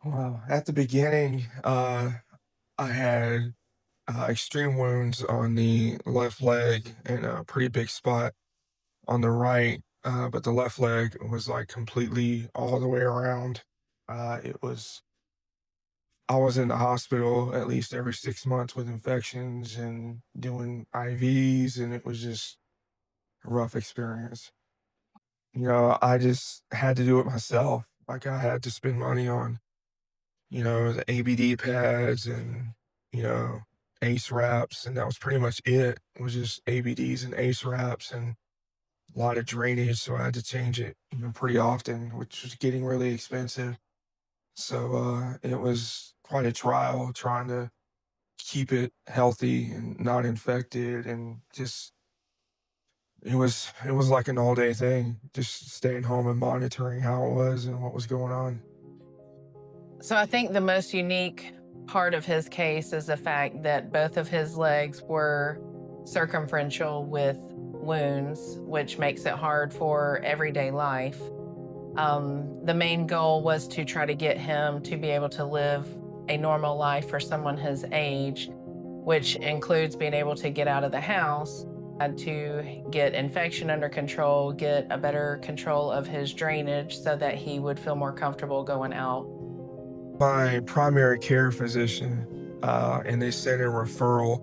Well, at the beginning, I had extreme wounds on the left leg and a pretty big spot on the right, but the left leg was like completely all the way around. It was, I was in the hospital at least every 6 months with infections and doing IVs, and it was just a rough experience. I just had to do it myself. Like I had to spend money on the ABD pads and, you know, ACE wraps, and that was pretty much it. It was just ABDs and ACE wraps and a lot of drainage, so I had to change it, pretty often, which was getting really expensive. So it was quite a trial trying to keep it healthy and not infected, and just it was like an all day thing, just staying home and monitoring how it was and what was going on. So I think the most unique part of his case is the fact that both of his legs were circumferential with wounds, which makes it hard for everyday life. The main goal was to try to get him to be able to live a normal life for someone his age, which includes being able to get out of the house, and to get infection under control, get a better control of his drainage so that he would feel more comfortable going out. My primary care physician, and they sent a referral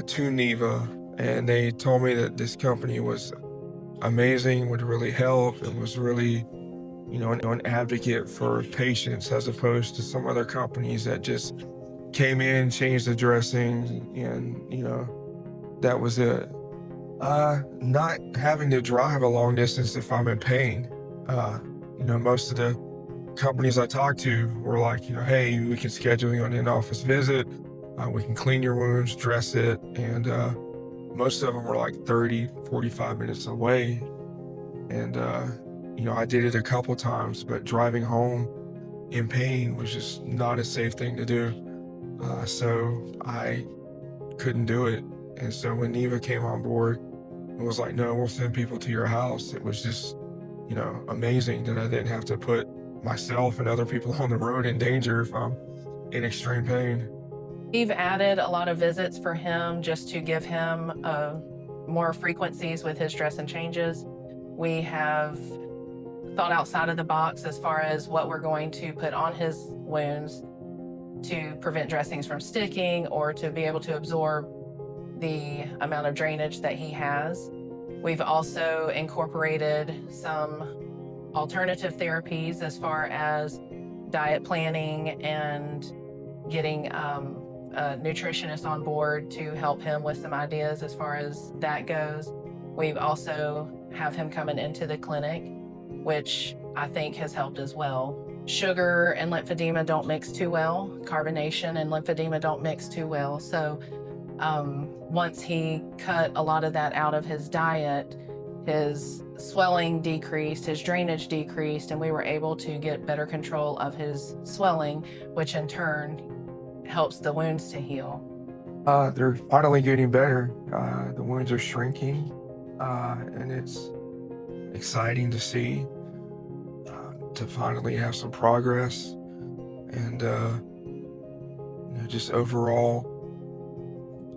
to NIVA, and they told me that this company was amazing, would really help, and was really, an advocate for patients as opposed to some other companies that just came in, changed the dressing, and that was it. Not having to drive a long distance if I'm in pain. Uh, most of the companies I talked to were like, hey, we can schedule you an in-office visit. We can clean your wounds, dress it. And most of them were like 30, 45 minutes away. And, I did it a couple times, but driving home in pain was just not a safe thing to do. So I couldn't do it. And so when Neva came on board and was like, no, we'll send people to your house, it was just, amazing that I didn't have to put myself and other people on the road in danger if I'm in extreme pain. We've added a lot of visits for him just to give him more frequencies with his dress and changes. We have thought outside of the box as far as what we're going to put on his wounds to prevent dressings from sticking or to be able to absorb the amount of drainage that he has. We've also incorporated some alternative therapies as far as diet planning and getting a nutritionist on board to help him with some ideas as far as that goes. We've also have him coming into the clinic, which I think has helped as well. Sugar and lymphedema don't mix too well. Carbonation and lymphedema don't mix too well. So once he cut a lot of that out of his diet, his swelling decreased, his drainage decreased, and we were able to get better control of his swelling, which in turn helps the wounds to heal. They're finally getting better. The wounds are shrinking, and it's exciting to see, to finally have some progress. And, just overall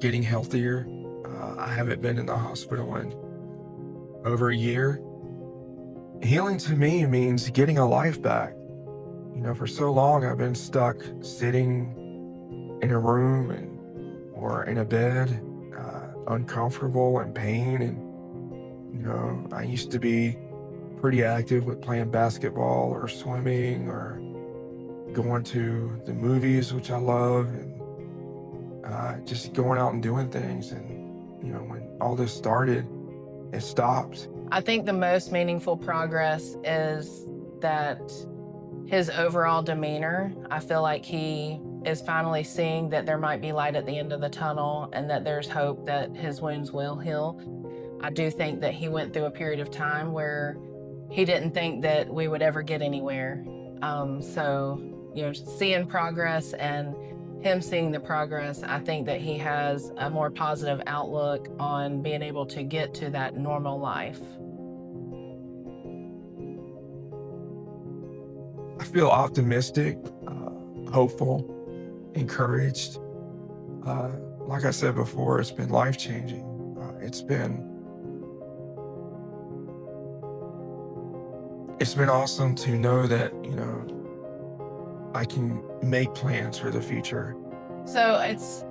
getting healthier. I haven't been in the hospital in over a year. Healing to me means getting a life back. For so long I've been stuck sitting in a room or in a bed, uncomfortable and pain. And I used to be pretty active with playing basketball or swimming or going to the movies, which I love, and just going out and doing things. And when all this started, it stopped. I think the most meaningful progress is that his overall demeanor, I feel like he is finally seeing that there might be light at the end of the tunnel and that there's hope that his wounds will heal. I do think that he went through a period of time where he didn't think that we would ever get anywhere. Seeing progress and him seeing the progress, I think that he has a more positive outlook on being able to get to that normal life. I feel optimistic, hopeful, encouraged. Like I said before, it's been life-changing. It's been awesome to know that, I can make plans for the future. So it's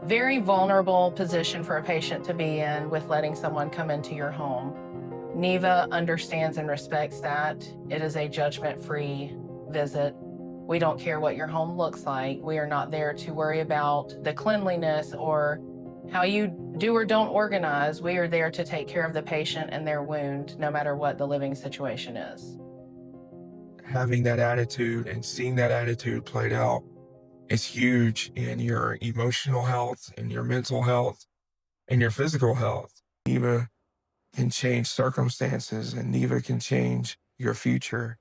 very vulnerable position for a patient to be in with letting someone come into your home. NIVA understands and respects that. It is a judgment-free visit. We don't care what your home looks like. We are not there to worry about the cleanliness or how you do or don't organize. We are there to take care of the patient and their wound, no matter what the living situation is. Having that attitude and seeing that attitude played out is huge in your emotional health, in your mental health, and your physical health. NIVA can change circumstances, and NIVA can change your future.